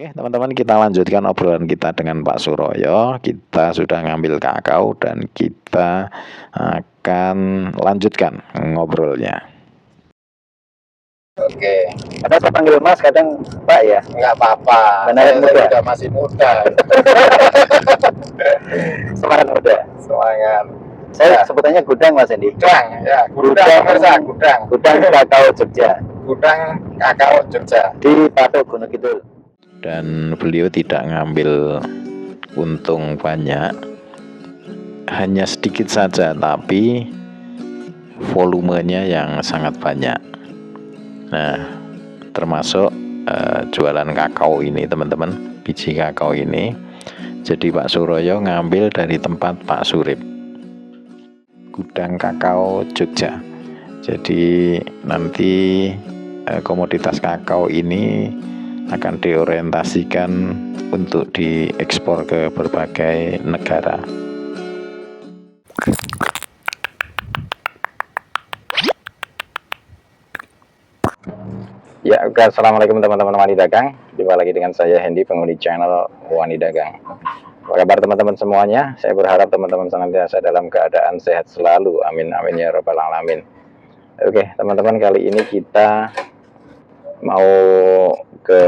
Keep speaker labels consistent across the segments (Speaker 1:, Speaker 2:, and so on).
Speaker 1: Oke, teman-teman, kita lanjutkan obrolan kita dengan Pak Suroyo. Kita sudah ngambil kakao dan kita akan lanjutkan ngobrolnya.
Speaker 2: Oke,
Speaker 3: Kadang saya panggil Mas, kadang Pak ya.
Speaker 2: nggak apa-apa.
Speaker 3: Benar,
Speaker 2: Saya
Speaker 3: muda.
Speaker 2: juga masih muda.
Speaker 3: Semangat muda.
Speaker 2: Semangat.
Speaker 3: Saya
Speaker 2: Ya.
Speaker 3: sebutannya Gudang, Mas Endi.
Speaker 2: Gudang, ya. Gudang, pemirsa. Gudang.
Speaker 3: Gudang Kakao Jogja
Speaker 2: Gudang kakao Jogja.
Speaker 3: di Patok Gunung Kidul.
Speaker 1: Dan beliau tidak ngambil untung banyak, hanya sedikit saja, tapi volumenya yang sangat banyak. Nah, termasuk jualan kakao ini, teman-teman, biji kakao ini. Jadi Pak Suroyo ngambil dari tempat Pak Surip, Gudang Kakao Jogja. Jadi nanti komoditas kakao ini akan diorientasikan untuk diekspor ke berbagai negara. Ya, oke. Assalamualaikum teman-teman Wani Dagang. Jumpa lagi dengan saya Hendy, penghuni channel Wani Dagang. Apa kabar teman-teman semuanya? Saya berharap teman-teman senantiasa dalam keadaan sehat selalu. Amin amin ya rabbal alamin. Oke, teman-teman, kali ini kita mau ke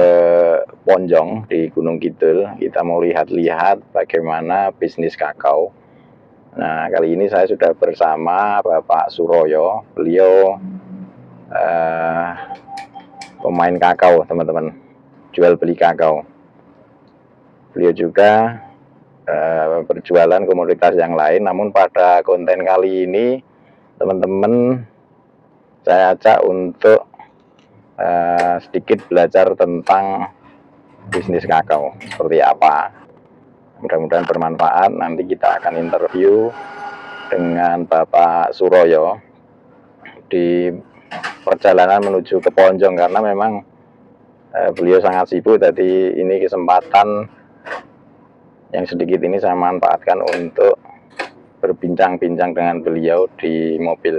Speaker 1: Ponjong di Gunung Kidul. Kita mau lihat-lihat bagaimana bisnis kakao. Nah, kali ini saya sudah bersama Bapak Suroyo. Beliau pemain kakao, teman-teman, jual beli kakao. Beliau juga berjualan komoditas yang lain. Namun pada konten kali ini, teman-teman, saya ajak untuk sedikit belajar tentang bisnis kakao seperti apa. Mudah-mudahan bermanfaat. Nanti kita akan interview dengan Bapak Suroyo di perjalanan menuju ke Ponjong, karena memang beliau sangat sibuk. Jadi ini kesempatan yang sedikit ini saya manfaatkan untuk berbincang-bincang dengan beliau di mobil.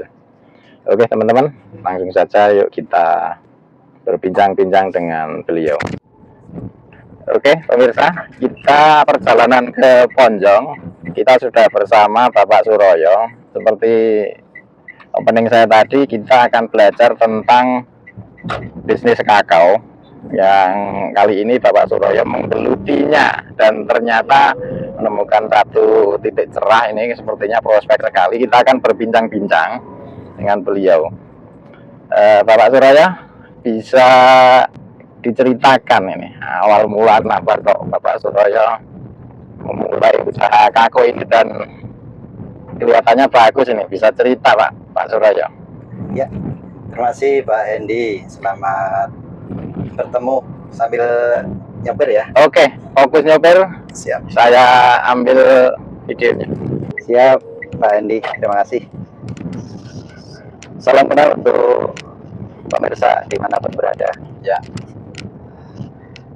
Speaker 1: Oke, teman-teman, langsung saja yuk kita berbincang-bincang dengan beliau. Oke, pemirsa, kita perjalanan ke Ponjong. Kita sudah bersama Bapak Suroyo. Seperti opening saya tadi, kita akan belajar tentang bisnis kakao. Yang kali ini Bapak Suroyo menggelutinya dan ternyata menemukan satu titik cerah. Ini sepertinya prospek sekali. Kita akan berbincang-bincang dengan beliau. Bapak Suroyo, bisa diceritakan ini awal mula kenapa kok Bapak Suroyo memulai usaha kakao ini, dan kelihatannya bagus ini. Bisa cerita Pak Suroyo?
Speaker 3: Ya, terima kasih Pak Hendy. Selamat bertemu sambil nyopir ya.
Speaker 1: Oke, fokus nyopir.
Speaker 3: Siap.
Speaker 1: Saya ambil videonya.
Speaker 3: Siap Pak Hendy, terima kasih. Salam kenal untuk pemirsa dimanapun berada.
Speaker 2: Ya.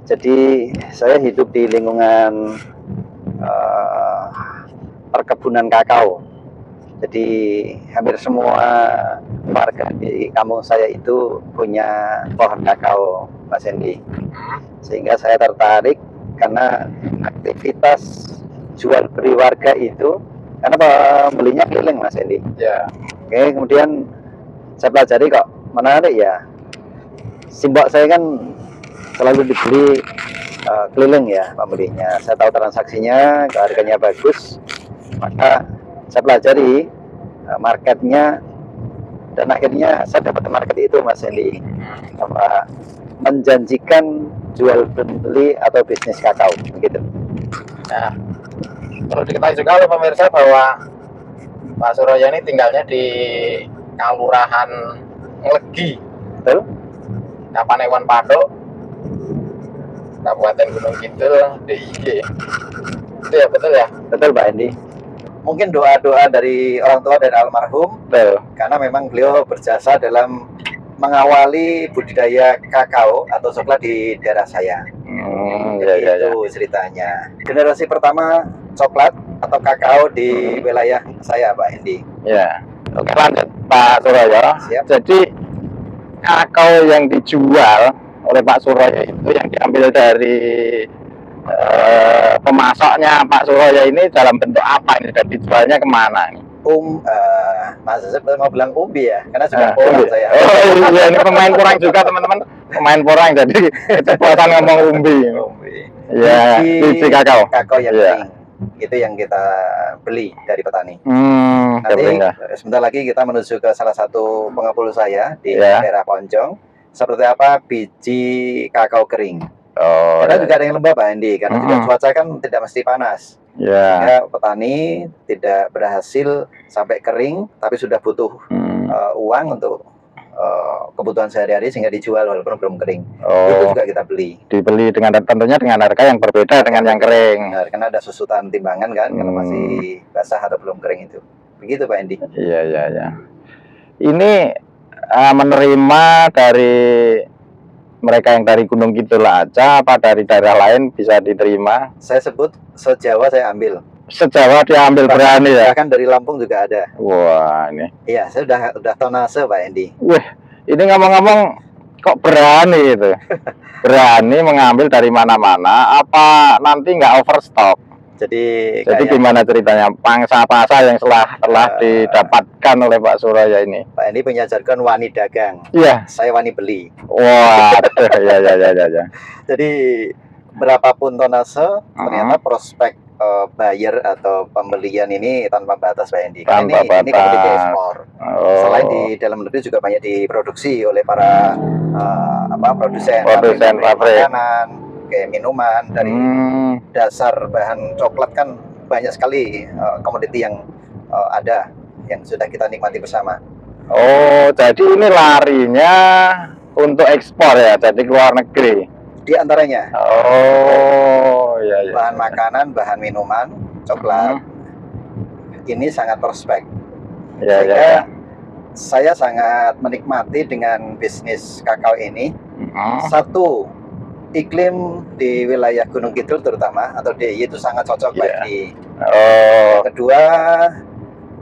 Speaker 3: Jadi saya hidup di lingkungan perkebunan kakao. Jadi hampir semua warga di kampung saya itu punya pohon kakao, Mas Hendy. Sehingga saya tertarik karena aktivitas jual beli warga itu, karena pembelinya keliling, Mas Hendy.
Speaker 2: Ya.
Speaker 3: Oke, kemudian saya pelajari kok menarik ya. Simbok saya kan selalu dibeli keliling ya pembelinya. Saya tahu transaksinya, harganya bagus, maka saya pelajari marketnya, dan akhirnya saya dapat market itu, Mas Hendy, apa menjanjikan jual beli atau bisnis kakao begitu.
Speaker 2: Nah, perlu diketahui juga oleh pemirsa bahwa Pak Suroyo ini tinggalnya di Kelurahan Nglegi,
Speaker 3: Betul?
Speaker 2: Kapanewon Patok, Kabupaten Gunung Kidul, DIY. Itu ya, betul ya?
Speaker 3: Betul Pak Hendy. Mungkin doa-doa dari orang tua dan almarhum,
Speaker 1: Betul.
Speaker 3: karena memang beliau berjasa dalam mengawali budidaya kakao atau coklat di daerah saya. Jadi itu ceritanya. Generasi pertama coklat atau kakao di wilayah saya, Pak Hendy.
Speaker 1: Ya. Oke, lanjut Pak Suroyo.
Speaker 3: Siap.
Speaker 1: Jadi kakao yang dijual oleh Pak Suroyo itu yang diambil dari pemasoknya Pak Suroyo ini dalam bentuk apa ini dan dijualnya kemana ini?
Speaker 3: Mas Asep mau bilang umbi ya, karena sudah
Speaker 1: Umbi.
Speaker 3: saya.
Speaker 1: Oh iya, ini pemain porang juga teman-teman, pemain porang jadi kecepatan ngomong umbi.
Speaker 3: Umbi.
Speaker 1: Ya, biji kakao.
Speaker 3: Kakao yang
Speaker 1: Iya.
Speaker 3: kering. Itu yang kita beli dari petani.
Speaker 1: Nanti
Speaker 3: Nanti sebentar lagi kita menuju ke salah satu pengepul saya di
Speaker 1: Ya.
Speaker 3: daerah Poncong. Seperti apa biji kakao kering.
Speaker 1: Oh,
Speaker 3: Karena
Speaker 1: ya.
Speaker 3: juga ada yang lembab Pak Andi, karena juga cuaca kan tidak mesti panas.
Speaker 1: Ya.
Speaker 3: Sehingga petani tidak berhasil sampai kering, tapi sudah butuh uang untuk kebutuhan sehari-hari sehingga dijual walaupun belum kering. Itu
Speaker 1: Oh,
Speaker 3: juga kita beli.
Speaker 1: dibeli dengan tentunya dengan harga yang berbeda dengan yang kering.
Speaker 3: Benar, karena ada susutan timbangan kan, kalau masih basah atau belum kering itu. Begitu Pak Andi.
Speaker 1: Iya, iya, iya. Ini menerima dari mereka yang dari Gunung Kidul aja apa dari daerah lain bisa diterima?
Speaker 3: Saya sebut se-Jawa saya ambil.
Speaker 1: Se-Jawa dia ambil berani ya?
Speaker 3: Bahkan dari Lampung juga ada.
Speaker 1: Wah, ini.
Speaker 3: Iya, saya udah tonase Pak Andi.
Speaker 1: Wih, ini ngomong-ngomong kok berani itu? Berani mengambil dari mana-mana, apa nanti nggak overstock?
Speaker 3: Jadi
Speaker 1: Gimana ceritanya pangsa-pangsa yang telah didapatkan oleh Pak Suroyo ini?
Speaker 3: Pak Andi punya jargon wani dagang.
Speaker 1: Iya.
Speaker 3: Saya wani beli.
Speaker 1: Wah, ya.
Speaker 3: Jadi berapapun tonase, ternyata prospek buyer atau pembelian ini tanpa batas Pak Andi.
Speaker 1: Tanpa
Speaker 3: Ini komoditi
Speaker 1: batas.
Speaker 3: ekspor.
Speaker 1: Oh.
Speaker 3: Selain di dalam negeri juga banyak diproduksi oleh para produsen
Speaker 1: pabrik
Speaker 3: makanan, kayak minuman dari dasar bahan coklat kan banyak sekali komoditi yang ada yang sudah kita nikmati bersama.
Speaker 1: Oh, jadi ini larinya untuk ekspor ya, jadi ke luar negeri.
Speaker 3: Di antaranya.
Speaker 1: Oh, iya.
Speaker 3: Bahan makanan, bahan minuman, coklat. Ini sangat prospek. Sehingga saya sangat menikmati dengan bisnis kakao ini. Satu, iklim di wilayah Gunung Kidul terutama atau DIY itu sangat cocok bagi. Yang kedua,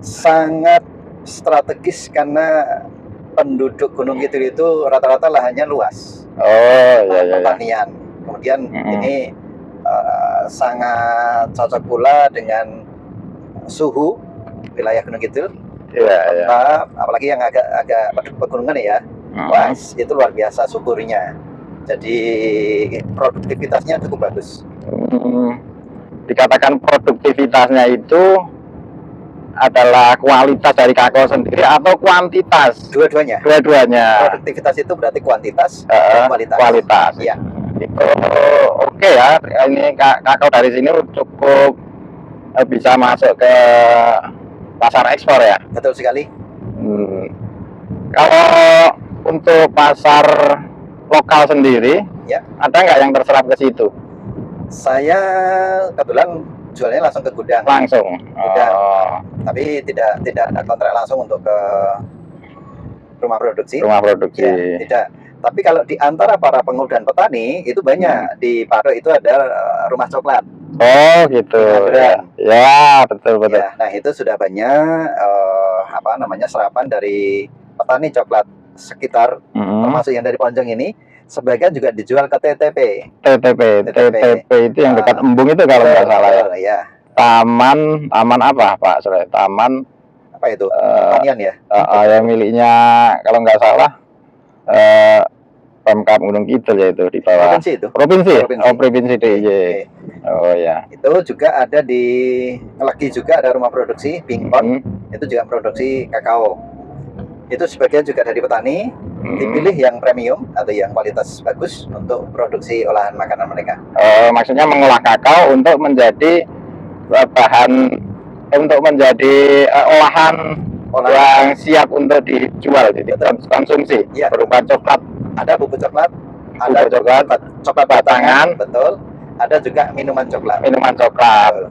Speaker 3: sangat strategis karena penduduk Gunung Kidul itu rata-rata lahannya luas. Pertanian. Kemudian ini sangat cocok pula dengan suhu wilayah Gunung Kidul. Apalagi yang agak pegunungan ya. Wah, itu luar biasa suburnya. Jadi produktivitasnya cukup bagus. Dikatakan produktivitasnya itu adalah kualitas dari kakao sendiri atau kuantitas? Dua-duanya. Produktivitas itu berarti kuantitas dan kualitas. Iya. Oke ya, ini kakao dari sini cukup bisa masuk ke pasar ekspor ya? Betul sekali. Kalau untuk pasar lokal sendiri, ya, ada nggak yang terserap ke situ? Saya kebetulan jualnya langsung ke gudang. Langsung. Tapi tidak ada kontrak langsung untuk ke rumah produksi. Ya, tidak. Tapi kalau di antara para pengusaha dan petani itu banyak. Di Paro itu ada rumah coklat. Oh gitu. Ya, betul. Ya, nah itu sudah banyak serapan dari petani coklat sekitar, termasuk yang dari Ponjong ini. Sebagian juga dijual ke TTP itu yang dekat Embung itu kalau nggak salah ya. Taman apa Pak? Taman apa itu? Pertanian ya? Yang miliknya kalau nggak salah Pemkab Gunung Kidul ya itu di bawah. Provinsi itu? Provinsi. Oh, Provinsi DIY. Oh ya. Itu juga ada lagi juga ada rumah produksi Bingkon. Itu juga produksi kakao. Itu sebagian juga dari petani, dipilih yang premium atau yang kualitas bagus untuk produksi olahan makanan mereka. Maksudnya mengolah kakao untuk menjadi bahan, untuk menjadi olahan yang siap untuk dijual, konsumsi. Ya. Berupa coklat. Ada bubuk coklat, ada coklat batangan, betul. Ada juga minuman coklat.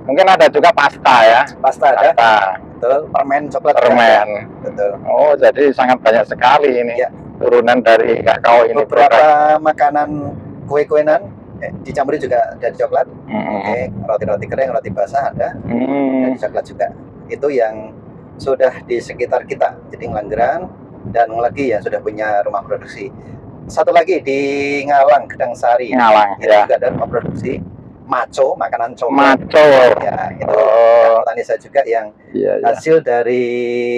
Speaker 3: Mungkin ada juga pasta ya. Pasta ada. Betul. Permen coklat. Betul. Oh, jadi sangat banyak sekali ini ya. Turunan dari kakao ini. Beberapa makanan kue-kuenan dicampuri juga dari coklat. Oke, roti-roti kering, roti basah ada. Dari coklat juga. Itu yang sudah di sekitar kita. Jadi Ngelanggeran dan lagi yang sudah punya rumah produksi. satu lagi di Ngalang, Gedang Sari.
Speaker 1: Ngalang,
Speaker 3: Itu
Speaker 1: ya.
Speaker 3: juga ada memproduksi maco, makanan coklat.
Speaker 1: Maco.
Speaker 3: Ya, itu
Speaker 1: Oh.
Speaker 3: petani saya juga yang
Speaker 1: Iya, iya.
Speaker 3: hasil dari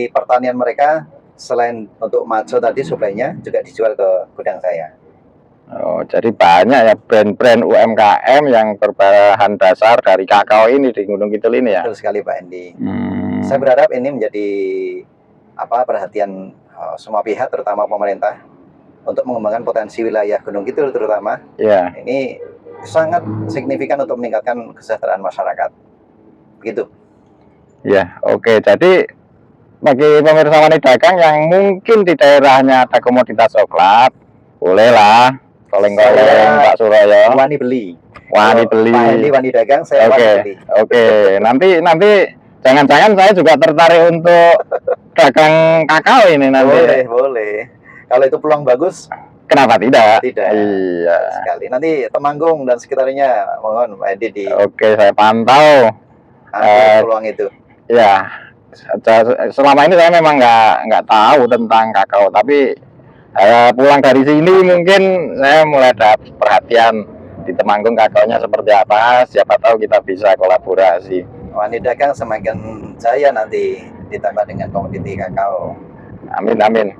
Speaker 3: pertanian mereka, selain untuk maco tadi suplainya juga dijual ke gudang saya.
Speaker 1: Oh, jadi banyak ya brand-brand UMKM yang berbahan dasar dari kakao ini di Gunung Kidul ini ya.
Speaker 3: Betul sekali Pak Endi.
Speaker 1: Hmm.
Speaker 3: Saya berharap ini menjadi perhatian semua pihak, terutama pemerintah, untuk mengembangkan potensi wilayah Gunung Kidul terutama.
Speaker 1: Ya,
Speaker 3: Ini sangat signifikan untuk meningkatkan kesejahteraan masyarakat. Begitu.
Speaker 1: ya, oke. Jadi bagi pemirsa Wani Dagang yang mungkin di daerahnya ada komoditas coklat, bolehlah koleng-koleng
Speaker 3: Saya
Speaker 1: Pak Suroyo.
Speaker 3: Wani beli.
Speaker 1: Wani
Speaker 3: Kalau
Speaker 1: beli.
Speaker 3: Pak Endi Wani Dagang, saya
Speaker 1: Oke,
Speaker 3: wani beli.
Speaker 1: oke. Nanti jangan-jangan saya juga tertarik untuk dagang kakao ini nanti.
Speaker 3: Boleh, boleh. Kalau itu peluang bagus,
Speaker 1: Kenapa tidak?
Speaker 3: tidak.
Speaker 1: Iya.
Speaker 3: Sekali. Nanti Temanggung dan sekitarnya, mohon Pak Endi di
Speaker 1: Oke, saya pantau.
Speaker 3: peluang itu.
Speaker 1: Ya, selama ini saya memang nggak tahu tentang kakao, tapi pulang dari sini mungkin saya mulai ada perhatian di Temanggung kakaonya seperti apa. Siapa tahu kita bisa kolaborasi.
Speaker 3: Wani Dagang semakin jaya nanti ditambah dengan komoditi kakao.
Speaker 1: Amin, amin.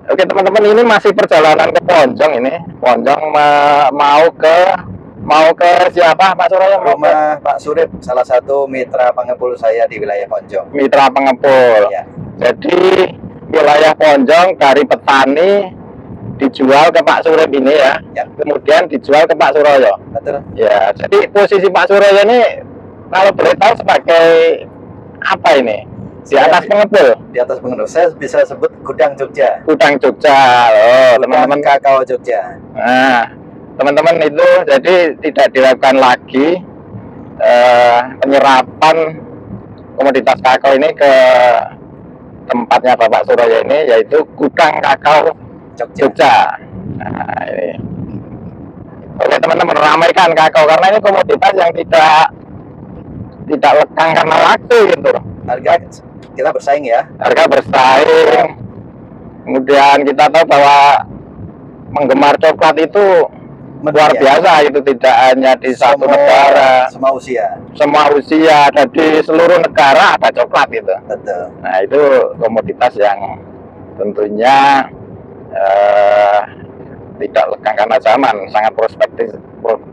Speaker 1: Oke teman-teman, ini masih perjalanan ke Ponjong ini. Ponjong mau ke siapa Pak Suroyo?
Speaker 3: Rumah Pak Surip, salah satu mitra pengepul saya di wilayah Ponjong.
Speaker 1: Mitra pengepul.
Speaker 3: Ya,
Speaker 1: Jadi wilayah Ponjong dari petani dijual ke Pak Surip ini ya.
Speaker 3: ya,
Speaker 1: Kemudian dijual ke Pak Suroyo.
Speaker 3: betul.
Speaker 1: Ya, jadi posisi Pak Suroyo ini kalau boleh tahu sebagai apa ini? Di atas pengepul,
Speaker 3: Di atas pengepul. Saya bisa sebut gudang Jogja.
Speaker 1: gudang Jogja. Oh,
Speaker 3: Gudang
Speaker 1: teman-teman.
Speaker 3: kakao Jogja.
Speaker 1: Nah, teman-teman itu jadi tidak dilakukan lagi penyerapan komoditas kakao ini ke tempatnya Bapak Suroyo ini, yaitu gudang kakao
Speaker 3: Jogja.
Speaker 1: Jogja. Nah, ini. Oke teman-teman, ramaikan kakao karena ini komoditas yang tidak lekang karena waktu gitu.
Speaker 3: Harga kita bersaing ya.
Speaker 1: Harga bersaing. Kemudian kita tahu bahwa penggemar coklat itu luar
Speaker 3: Mendunia.
Speaker 1: biasa, itu tidak hanya di satu negara,
Speaker 3: semua usia.
Speaker 1: semua usia, ada di seluruh negara ada coklat gitu.
Speaker 3: Betul.
Speaker 1: Nah itu komoditas yang tentunya tidak lekang karena zaman, sangat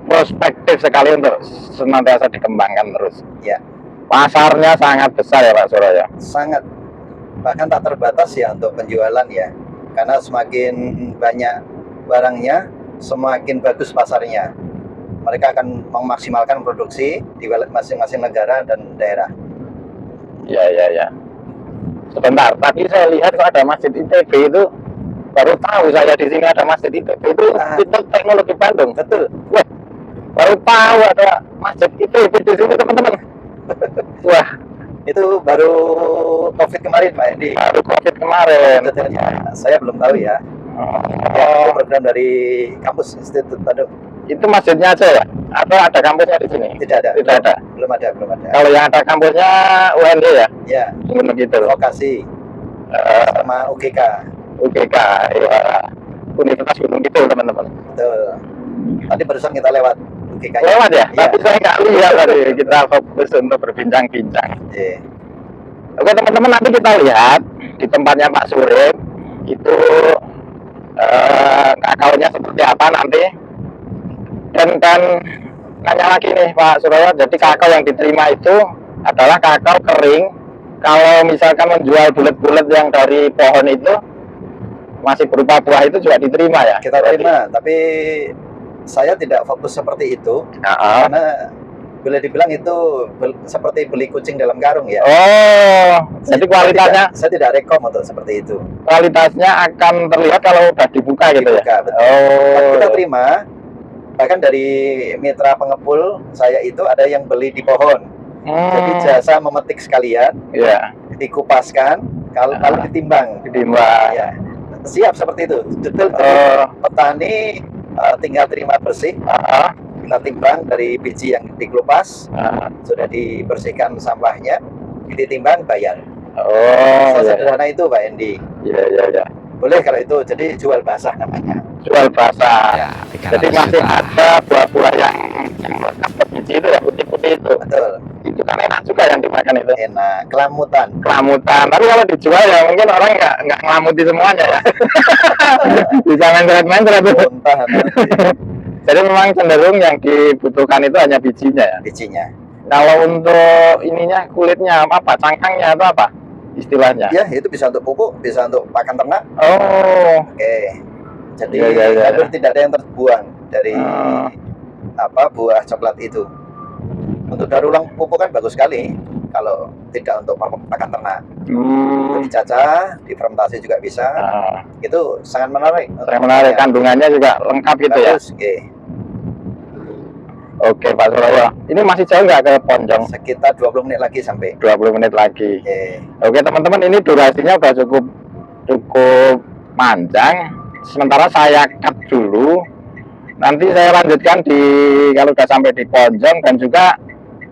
Speaker 1: prospektif sekali untuk senantiasa dikembangkan terus.
Speaker 3: Ya,
Speaker 1: Pasarnya sangat besar ya Pak Suroyo.
Speaker 3: sangat, bahkan tak terbatas ya untuk penjualan ya. Karena semakin banyak barangnya, semakin bagus pasarnya. Mereka akan memaksimalkan produksi di masing-masing negara dan daerah.
Speaker 1: Ya. Sebentar, tadi saya lihat kok ada Masjid ITB itu, baru tahu saya di sini ada Masjid ITB itu Institut Teknologi Bandung.
Speaker 3: Betul.
Speaker 1: Wah, baru tahu ada Masjid ITB di sini teman-teman. Wah,
Speaker 3: Itu baru COVID kemarin Pak Endi.
Speaker 1: baru COVID kemarin.
Speaker 3: Detailnya saya belum tahu ya. Ya, itu program dari kampus Institut Bandung.
Speaker 1: Itu masjidnya aja ya? Atau ada kampusnya di sini?
Speaker 3: Tidak ada.
Speaker 1: Tidak ada.
Speaker 3: Belum ada.
Speaker 1: Kalau yang ada kampusnya UND ya?
Speaker 3: Ya,
Speaker 1: Gunung Kidul.
Speaker 3: lokasi sama UGK.
Speaker 1: UGK, ya. Universitas Gunung Kidul teman-teman.
Speaker 3: Betul. Tadi barusan kita lewat UGK.
Speaker 1: Lewat ya?
Speaker 3: Iya.
Speaker 1: Tapi saya nggak lihat tadi. Kita fokus untuk berbincang-bincang.
Speaker 3: Iya.
Speaker 1: Oke teman-teman, nanti kita lihat di tempatnya Pak Surip itu kakaonya seperti apa nanti. Dan nanya lagi nih Pak Suroyo, jadi kakao yang diterima itu adalah kakao kering. Kalau misalkan menjual bulat-bulat yang dari pohon itu masih berupa buah itu juga diterima ya?
Speaker 3: Kita terima, tapi saya tidak fokus seperti itu karena boleh dibilang itu seperti beli kucing dalam karung ya.
Speaker 1: Oh, jadi kualitasnya
Speaker 3: saya tidak rekom untuk seperti itu.
Speaker 1: kualitasnya akan terlihat kalau udah dibuka gitu ya?
Speaker 3: Dibuka, betul.
Speaker 1: Oh,
Speaker 3: Kita terima, bahkan dari mitra pengepul saya itu ada yang beli di pohon. Jadi jasa memetik sekalian,
Speaker 1: ya,
Speaker 3: dikupaskan, kalau ditimbang.
Speaker 1: ditimbang.
Speaker 3: Ya, siap seperti itu. Detail. Petani tinggal terima bersih. Kita timbang dari biji yang dikelupas, sudah dibersihkan sampahnya, ditimbang, bayar.
Speaker 1: Oh, ya.
Speaker 3: Sederhana itu Pak Endi.
Speaker 1: Ya.
Speaker 3: Boleh kalau itu, jadi jual basah namanya.
Speaker 1: Jual basah.
Speaker 3: Ya,
Speaker 1: Jadi masih ada buah-buah yang melekat ke biji itu ya, putih-putih itu.
Speaker 3: betul.
Speaker 1: Itu kan enak juga yang dimakan itu.
Speaker 3: Enak, kelamutan.
Speaker 1: Kelamutan. Tapi kalau dijual ya mungkin orang nggak ngelamuti semuanya ya. Bisa mencret-mencret itu.
Speaker 3: Muntah nanti
Speaker 1: Jadi memang cenderung yang dibutuhkan itu hanya bijinya ya.
Speaker 3: bijinya.
Speaker 1: Kalau untuk ininya kulitnya apa? Cangkangnya atau apa istilahnya?
Speaker 3: Ya, itu bisa untuk pupuk, bisa untuk pakan ternak.
Speaker 1: Oh,
Speaker 3: Oke. Jadi
Speaker 1: Ya.
Speaker 3: hampir tidak ada yang terbuang dari buah coklat itu. Untuk daur ulang pupuk kan bagus sekali. Kalau tidak untuk pakan ternak, itu dicacah, difermentasi juga bisa. Itu sangat menarik.
Speaker 1: Sangat menarik, kandungannya juga lengkap gitu ya.
Speaker 3: Oke.
Speaker 1: Oke Pak Suroyo, ini masih jauh nggak ke Ponjong?
Speaker 3: Sekitar 20 menit lagi sampai.
Speaker 1: 20 menit lagi.
Speaker 3: Oke.
Speaker 1: Oke teman-teman, ini durasinya udah cukup panjang. Sementara saya cut dulu. Nanti saya lanjutkan kalau udah sampai di Ponjong, dan juga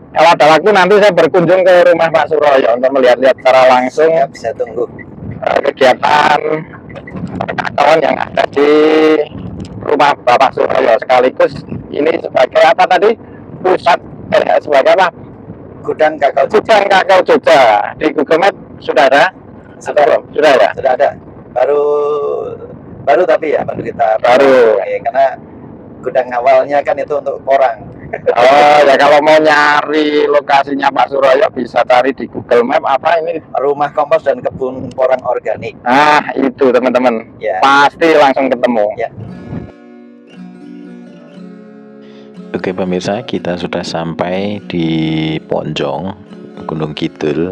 Speaker 1: kalau ada waktu nanti saya berkunjung ke rumah Pak Suroyo untuk melihat-lihat secara langsung
Speaker 3: Bisa tunggu
Speaker 1: kegiatan kawan yang ada di rumah Bapak Suroyo, sekaligus ini sebagai apa tadi, pusat sebagai apa,
Speaker 3: gudang kakao
Speaker 1: gudang kakao Jogja. Di Google Map sudah ada?
Speaker 3: Sudah.
Speaker 1: Belum? Sudah ya?
Speaker 3: Sudah ada. Baru tapi ya baru kita
Speaker 1: Baru.
Speaker 3: karena gudang awalnya kan itu untuk orang.
Speaker 1: Oh ya, kalau mau nyari lokasinya Pak Suroyo bisa cari di Google Map apa ini,
Speaker 3: Rumah kompos dan kebun porang organik.
Speaker 1: nah itu teman-teman,
Speaker 3: Ya.
Speaker 1: pasti langsung ketemu.
Speaker 3: Ya.
Speaker 4: Oke pemirsa, kita sudah sampai di Ponjong, Gunung Kidul.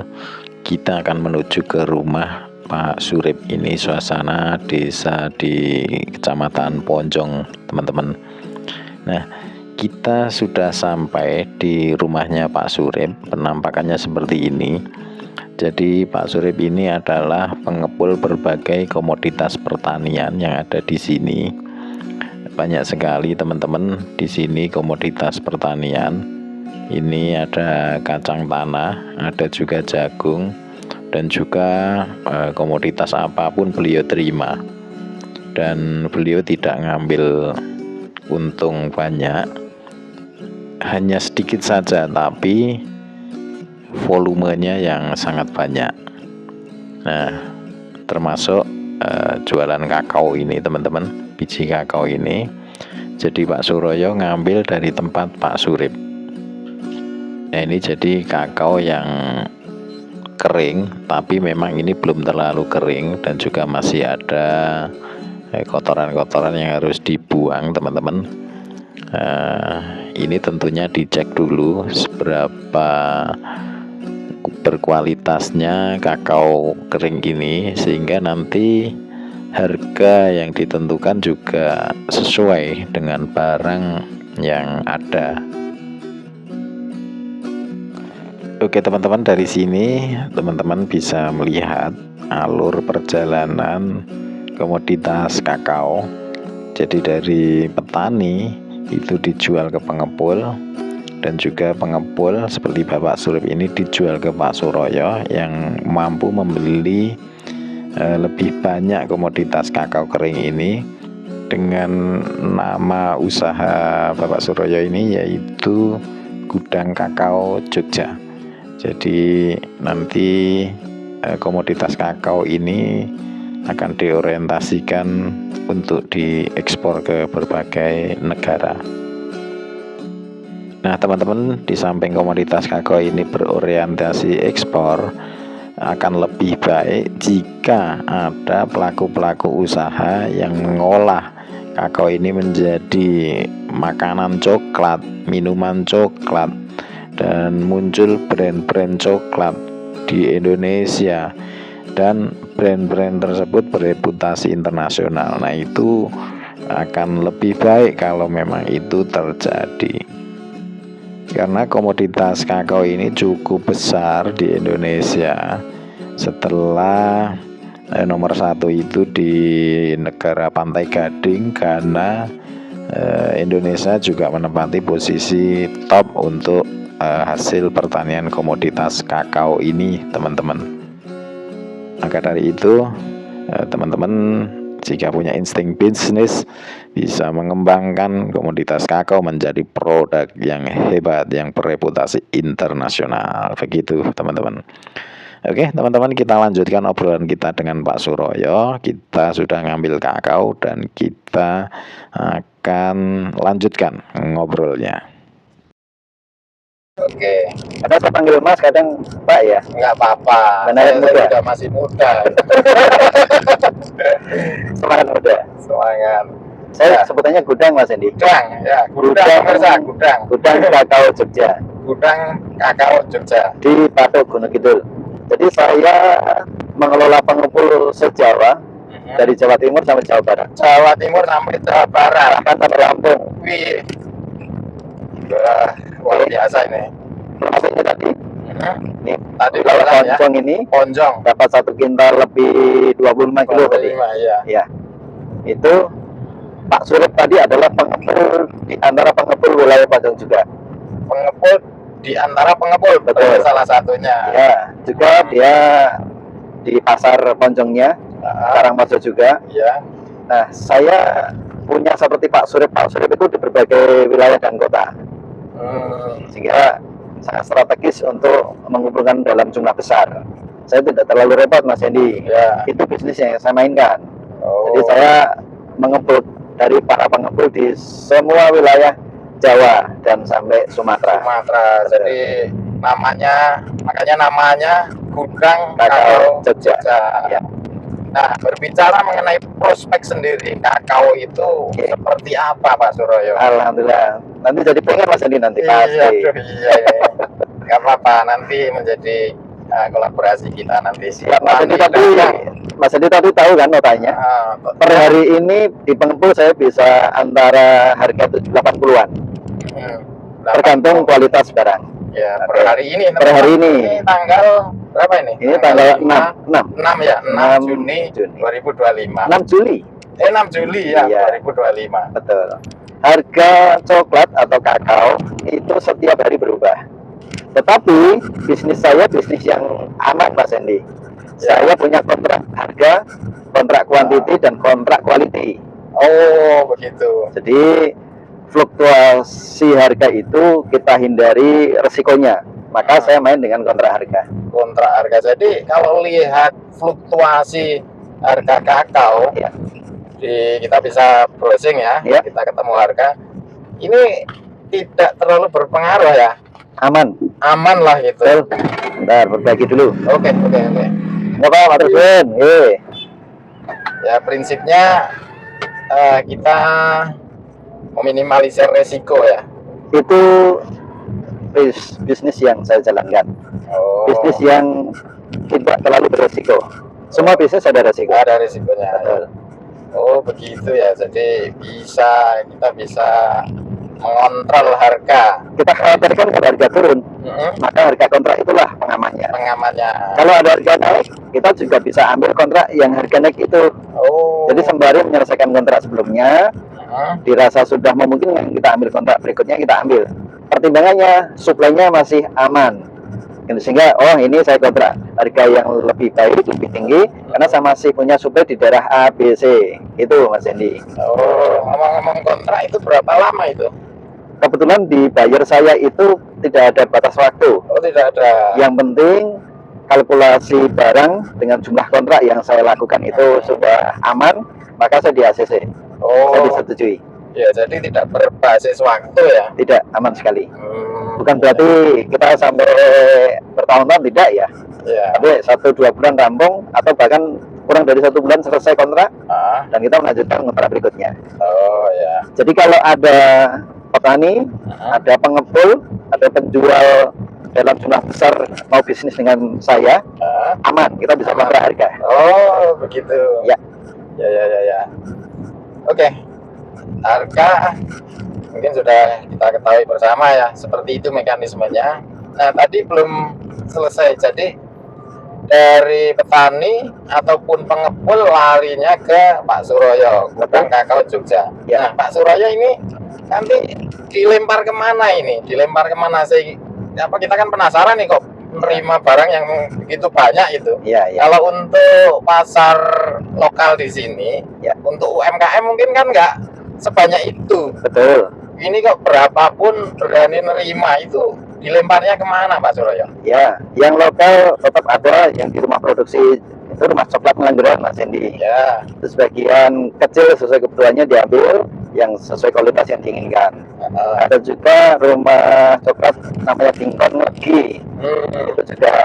Speaker 4: Kita akan menuju ke rumah Pak Surip. Ini suasana desa di Kecamatan Ponjong, teman-teman. Nah, kita sudah sampai di rumahnya Pak Surip. Penampakannya seperti ini. Jadi Pak Surip ini adalah pengepul berbagai komoditas pertanian yang ada di sini. Banyak sekali teman-teman di sini komoditas pertanian. Ini ada kacang tanah, ada juga jagung, dan juga komoditas apapun beliau terima. Dan beliau tidak ngambil untung banyak, hanya sedikit saja, tapi volumenya yang sangat banyak. Nah, termasuk jualan kakao ini teman-teman, biji kakao ini. Jadi Pak Suroyo ngambil dari tempat Pak Surip. Nah, ini jadi kakao yang kering, tapi memang ini belum terlalu kering, dan juga masih ada kotoran-kotoran yang harus dibuang teman-teman. Ini tentunya dicek dulu seberapa berkualitasnya kakao kering ini, sehingga nanti harga yang ditentukan juga sesuai dengan barang yang ada. Oke teman-teman, dari sini teman-teman bisa melihat alur perjalanan komoditas kakao. Jadi dari petani itu dijual ke pengepul, dan juga pengepul seperti Bapak Surip ini dijual ke Pak Suroyo yang mampu membeli lebih banyak komoditas kakao kering ini dengan nama usaha Bapak Suroyo ini, yaitu Gudang Kakao Jogja. Jadi nanti komoditas kakao ini akan diorientasikan untuk diekspor ke berbagai negara. Nah teman-teman, di samping komoditas kakao ini berorientasi ekspor, akan lebih baik jika ada pelaku-pelaku usaha yang mengolah kakao ini menjadi makanan coklat, minuman coklat, dan muncul brand-brand coklat di Indonesia, dan brand-brand tersebut bereputasi internasional. Nah itu akan lebih baik kalau memang itu terjadi, karena komoditas kakao ini cukup besar di Indonesia. Setelah nomor satu itu di negara Pantai Gading, karena Indonesia juga menempati posisi top untuk hasil pertanian komoditas kakao ini teman-teman. Maka dari itu teman-teman jika punya insting bisnis bisa mengembangkan komoditas kakao menjadi produk yang hebat yang bereputasi internasional. Begitu teman-teman. Oke teman-teman, kita lanjutkan obrolan kita dengan Pak Suroyo. Kita sudah ngambil kakao dan kita akan lanjutkan ngobrolnya.
Speaker 2: Oke,
Speaker 3: Kadang saya panggil Mas, kadang Pak ya.
Speaker 2: nggak apa-apa.
Speaker 3: Benar,
Speaker 2: Saya
Speaker 3: muda.
Speaker 2: juga masih muda.
Speaker 3: Semangat muda.
Speaker 2: Semangat.
Speaker 3: Saya
Speaker 2: Ya.
Speaker 3: sebutannya gudang Mas Hendy.
Speaker 2: Gudang, ya. Gudang, pemirsa, gudang.
Speaker 3: Gudang kakao Jogja
Speaker 2: Gudang kakao Jogja.
Speaker 3: di Patok Gunung Kidul. Jadi saya mengelola pengepul se-Jawa dari Jawa Timur sampai Jawa Barat.
Speaker 2: Jawa Timur sampai Jawa Barat.
Speaker 3: Bahkan sampai Lampung.
Speaker 2: Wih. Wah, luar biasa ini.
Speaker 3: Maksudnya tadi, nih,
Speaker 2: Tadi
Speaker 3: kalau
Speaker 2: bilang ya,
Speaker 3: poncong ini
Speaker 2: ponjong.
Speaker 3: dapat 1 kintal lebih 25 kilo tadi.
Speaker 2: 25, ya.
Speaker 3: Ya, itu Pak Surip tadi adalah pengepul di antara pengepul wilayah Poncong juga.
Speaker 2: Pengepul di antara pengepul,
Speaker 3: Betul.
Speaker 2: berarti salah satunya.
Speaker 3: Ya, juga dia di pasar Poncongnya,
Speaker 2: Ah,
Speaker 3: Karangmojo juga.
Speaker 2: ya.
Speaker 3: Nah, saya punya seperti Pak Surip. Pak Surip itu di berbagai wilayah dan kota, sehingga sangat strategis untuk mengumpulkan dalam jumlah besar. Saya tidak terlalu repot Mas Hendy.
Speaker 2: Ya.
Speaker 3: Itu bisnis yang saya mainkan.
Speaker 2: Oh.
Speaker 3: Jadi saya mengepul dari para pengepul di semua wilayah Jawa dan sampai Sumatera.
Speaker 2: Sumatera. Jadi makanya namanya Gudang
Speaker 3: Kakao
Speaker 2: Kakao
Speaker 3: Jogja. Ya.
Speaker 2: Nah, berbicara mengenai prospek sendiri, kakao itu
Speaker 3: Oke.
Speaker 2: seperti apa Pak Suroyo?
Speaker 3: Alhamdulillah. Nanti jadi pengen Mas Hendy nanti pasti.
Speaker 2: Iya. Gak apa-apa, nanti menjadi kolaborasi kita nanti.
Speaker 3: Ya, Mas Hendy tadi,
Speaker 2: Datang.
Speaker 3: Mas Hendy tadi tahu kan notanya? Per hari ini di pengepul saya bisa antara harga 80-an, tergantung kualitas barang.
Speaker 2: Ya, per hari ini.
Speaker 3: Per hari ini.
Speaker 2: Ini tanggal berapa ini?
Speaker 3: Ini tanggal 6
Speaker 2: 6 ya, 6 Juni
Speaker 3: 6
Speaker 2: 2025.
Speaker 3: 6 Juli.
Speaker 2: 6 Juli ya,
Speaker 3: Iya.
Speaker 2: 2025.
Speaker 3: Betul. Harga coklat atau kakao itu setiap hari berubah. Tetapi bisnis saya bisnis yang aman Mas Hendy. Saya punya kontrak harga, kontrak kuantiti dan kontrak quality.
Speaker 2: Oh, begitu.
Speaker 3: Jadi fluktuasi harga itu kita hindari resikonya. Maka saya main dengan kontrak harga.
Speaker 2: Kontrak harga. Jadi kalau lihat fluktuasi harga kakao,
Speaker 3: Ya.
Speaker 2: kita bisa browsing ya,
Speaker 3: Ya.
Speaker 2: kita ketemu harga. Ini tidak terlalu berpengaruh ya,
Speaker 3: Aman.
Speaker 2: aman lah gitu.
Speaker 3: Betul. Bentar, berbagi dulu.
Speaker 2: Oke.
Speaker 3: Nggak apa-apa, Mas Win.
Speaker 2: Ya prinsipnya kita meminimalisir resiko ya.
Speaker 3: Itu bisnis yang saya jalankan.
Speaker 2: Oh,
Speaker 3: Bisnis yang tidak terlalu beresiko. Semua bisnis ada resiko.
Speaker 2: ada resikonya.
Speaker 3: Betul.
Speaker 2: Oh begitu ya. Jadi kita bisa mengontrol harga.
Speaker 3: Kita khawatirkan kalau harga turun, maka harga kontrak itulah pengamannya.
Speaker 2: Pengamannya.
Speaker 3: Kalau ada harga naik, kita juga bisa ambil kontrak yang harga naik itu.
Speaker 2: Oh.
Speaker 3: Jadi sembari menyelesaikan kontrak sebelumnya, dirasa sudah memungkinkan kita ambil kontrak berikutnya, kita ambil. Pertimbangannya, suplainya masih aman. Sehingga, oh ini saya kontrak harga yang lebih baik, lebih tinggi, karena saya masih punya suplai di daerah A, B, C. Itu Mas Hendy.
Speaker 2: Oh, ngomong-ngomong kontrak itu berapa lama itu?
Speaker 3: Kebetulan di buyer saya itu tidak ada batas waktu.
Speaker 2: Oh, tidak ada.
Speaker 3: Yang penting kalkulasi barang dengan jumlah kontrak yang saya lakukan itu sudah aman, maka saya di ACC. Saya
Speaker 2: Oh,
Speaker 3: disetujui.
Speaker 2: ya jadi tidak berbasis waktu ya.
Speaker 3: Tidak, aman sekali.
Speaker 2: Hmm,
Speaker 3: Bukan berarti kita sampai bertahun-tahun, tidak ya.
Speaker 2: ya.
Speaker 3: Tapi 1-2 bulan rampung atau bahkan kurang dari 1 bulan selesai kontrak
Speaker 2: Ah,
Speaker 3: dan kita melanjutkan kontrak berikutnya.
Speaker 2: oh ya.
Speaker 3: Jadi kalau ada petani, ada pengepul, ada penjual dalam jumlah besar mau bisnis dengan saya,
Speaker 2: Ah,
Speaker 3: aman, kita bisa kontrak harga.
Speaker 2: oh begitu.
Speaker 3: Ya.
Speaker 2: Ya. Oke. Harga mungkin sudah kita ketahui bersama ya, seperti itu mekanismenya. Nah, tadi belum selesai. Jadi dari petani ataupun pengepul larinya ke Pak Suroyo, Gudang Kakao Jogja.
Speaker 3: Ya.
Speaker 2: Nah, Pak Suroyo ini nanti dilempar kemana ini? Dilempar kemana sih? Apa kita kan penasaran nih kok menerima barang yang begitu banyak itu.
Speaker 3: Iya, iya.
Speaker 2: Kalau untuk pasar lokal di sini,
Speaker 3: Ya.
Speaker 2: untuk UMKM mungkin kan nggak sebanyak itu.
Speaker 3: Betul.
Speaker 2: Ini kok berapapun berani nerima itu dilemparnya kemana Pak Suroyo?
Speaker 3: Ya, yang lokal tetap ada, yang di rumah produksi itu rumah coklat Ngelanggeran Mas Hendy.
Speaker 2: Ya,
Speaker 3: Itu sebagian kecil sesuai kebutuhannya diambil, yang sesuai kualitas yang diinginkan. Ada juga rumah coklat namanya Tingkon Legi, itu juga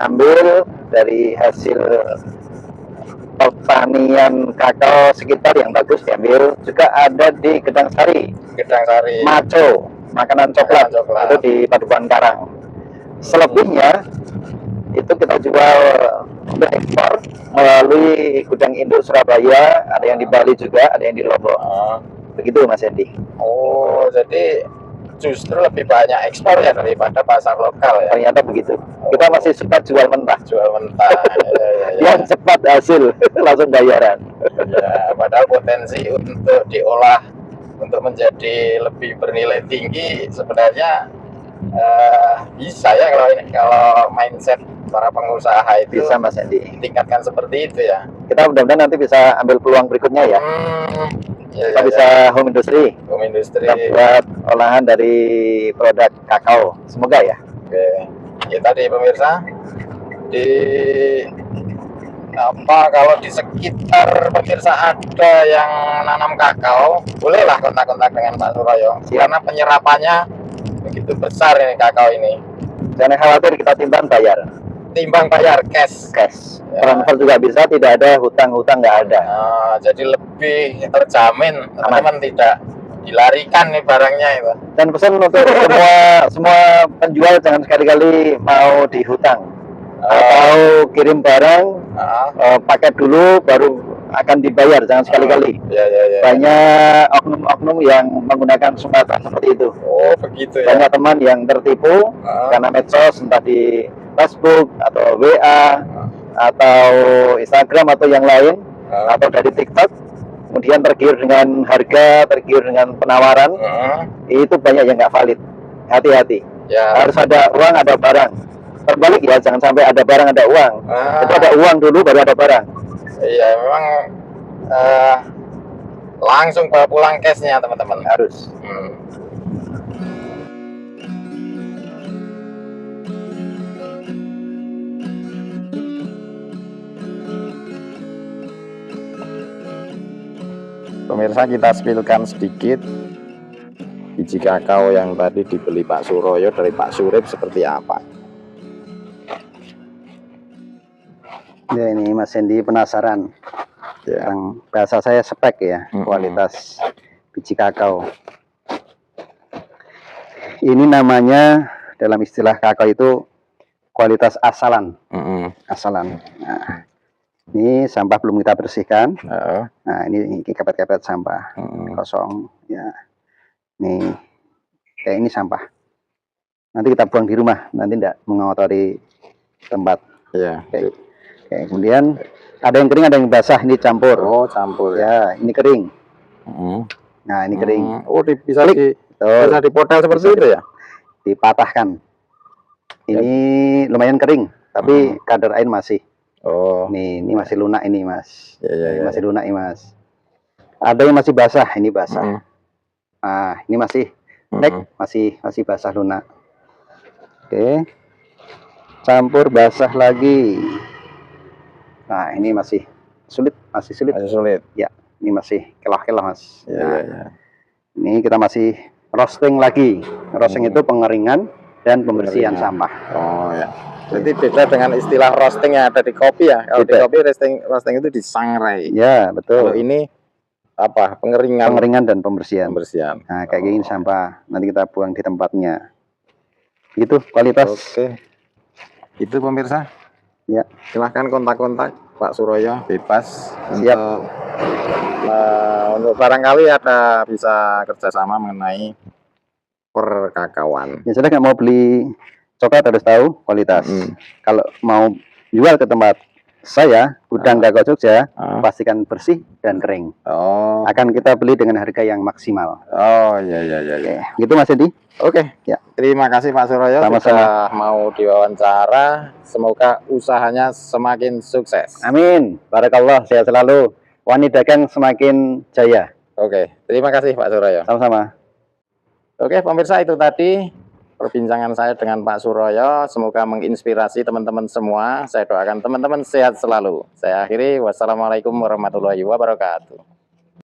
Speaker 3: ambil dari hasil pertanian kakao sekitar yang bagus diambil. Juga ada di Gedang Sari,
Speaker 2: Gedang Sari.
Speaker 3: Maco, makanan coklat,
Speaker 2: Makanan coklat.
Speaker 3: itu di Padukuhan Karang. Selebihnya itu kita jual untuk ekspor melalui gudang induk Surabaya, ada yang di Bali juga, ada yang di Lombok. Begitu Mas Hendy.
Speaker 2: Oh, jadi justru lebih banyak ekspor ya daripada pasar lokal ya.
Speaker 3: Ternyata begitu. Kita masih suka jual mentah,
Speaker 2: Jual mentah.
Speaker 3: yang cepat hasil langsung bayaran.
Speaker 2: Ya, padahal potensi untuk diolah untuk menjadi lebih bernilai tinggi sebenarnya bisa ya kalau mindset para pengusaha itu
Speaker 3: Bisa Mas Hendy.
Speaker 2: tingkatkan seperti itu ya.
Speaker 3: Kita mudah-mudahan nanti bisa ambil peluang berikutnya ya.
Speaker 2: Ya,
Speaker 3: Kita bisa home industry,
Speaker 2: home industry.
Speaker 3: kita buat olahan dari produk kakao. Semoga ya.
Speaker 2: Oke. Ya tadi pemirsa di kalau di sekitar pemirsa ada yang nanam kakao, bolehlah kontak-kontak dengan Pak Suroyo. Karena penyerapannya begitu besar ini kakao ini.
Speaker 3: Jangan khawatir, kita timbang bayar.
Speaker 2: Timbang bayar cash.
Speaker 3: Cash.
Speaker 2: Ya.
Speaker 3: Transfer juga bisa, tidak ada hutang-hutang, nggak ada.
Speaker 2: Jadi lebih terjamin, teman-teman tidak dilarikan nih barangnya itu.
Speaker 3: Dan pesan untuk semua penjual, jangan sekali-kali mau dihutang atau kirim barang paket dulu baru akan dibayar, jangan sekali-kali.
Speaker 2: Ya.
Speaker 3: Banyak oknum-oknum yang menggunakan sumbatan seperti itu.
Speaker 2: Oh begitu ya.
Speaker 3: Banyak teman yang tertipu karena medsos, entah di Facebook atau WA atau Instagram atau yang lain, atau dari TikTok, kemudian tergiur dengan harga, tergiur dengan penawaran. Itu banyak yang nggak valid. Hati-hati.
Speaker 2: Ya.
Speaker 3: Harus ada uang, ada barang. Terbalik ya, jangan sampai ada barang, ada uang. Itu ada uang dulu baru ada barang.
Speaker 2: Iya, memang langsung bawa pulang cashnya teman-teman.
Speaker 3: Harus.
Speaker 1: Pemirsa, kita spillkan sedikit biji kakao yang tadi dibeli Pak Suroyo dari Pak Surip seperti apa.
Speaker 3: Ya, ini Mas Hendy penasaran.
Speaker 1: Ya.
Speaker 3: Yang bahasa saya spek ya, kualitas biji kakao. Ini namanya dalam istilah kakao itu kualitas asalan. Asalan. Nah, ini sampah belum kita bersihkan. Nah, ini kepet-kepet sampah kosong. Ya, nih kayak ini sampah. Nanti kita buang di rumah. Nanti tidak mengotori tempat.
Speaker 1: Ya.
Speaker 3: Oke, kemudian ada yang kering, ada yang basah. Ini campur.
Speaker 1: Oh, campur
Speaker 3: ya. Ini kering. Nah, ini kering.
Speaker 1: Oh, bisa dipodal seperti itu ya?
Speaker 3: Dipatahkan. Ini lumayan kering, tapi kadar air masih.
Speaker 1: Oh.
Speaker 3: Ini masih lunak ini, Mas.
Speaker 1: Ya.
Speaker 3: Masih lunak ini, Mas. Ada yang masih basah, ini basah. Nah, ini masih masih basah lunak. Oke. Campur basah lagi. Nah, ini masih sulit.
Speaker 1: Masih sulit.
Speaker 3: Ya, ini masih kelah-kelah, Mas.
Speaker 1: Ya.
Speaker 3: Ini kita masih roasting lagi. Roasting itu pengeringan dan pembersihan sampah.
Speaker 1: Oh ya. Jadi beda dengan istilah roasting yang ada di kopi ya. Kalau di kopi roasting itu disangrai.
Speaker 3: Ya, betul.
Speaker 1: Kalau ini apa? Pengeringan
Speaker 3: dan pembersihan. Nah, kayak gini sampah. Nanti kita buang di tempatnya. Itu kualitas.
Speaker 1: Oke. Itu pemirsa.
Speaker 3: Ya.
Speaker 1: Silahkan kontak-kontak Pak Suroyo, bebas.
Speaker 3: Siap.
Speaker 1: Untuk barangkali ada bisa kerjasama mengenai perkakaoan.
Speaker 3: Ya sudah, nggak mau beli coklat harus tahu kualitas. Kalau mau jual ke tempat saya gudang Kako Jogja
Speaker 1: Ah.
Speaker 3: pastikan bersih dan kering.
Speaker 1: Oh,
Speaker 3: Akan kita beli dengan harga yang maksimal.
Speaker 1: oh ya ya ya ya.
Speaker 3: Oke, gitu Mas Edi.
Speaker 1: Oke,
Speaker 3: Ya.
Speaker 1: terima kasih Pak Suroyo
Speaker 3: Sama-sama.
Speaker 1: sudah mau diwawancara. Semoga usahanya semakin sukses.
Speaker 3: Amin. Barakallah, sehat selalu. Wani dagang semakin jaya.
Speaker 1: Oke, terima kasih Pak Suroyo.
Speaker 3: Sama-sama.
Speaker 1: Oke, pemirsa, itu tadi perbincangan saya dengan Pak Suroyo. Semoga menginspirasi teman-teman semua. Saya doakan teman-teman sehat selalu. Saya akhiri. Wassalamualaikum warahmatullahi wabarakatuh.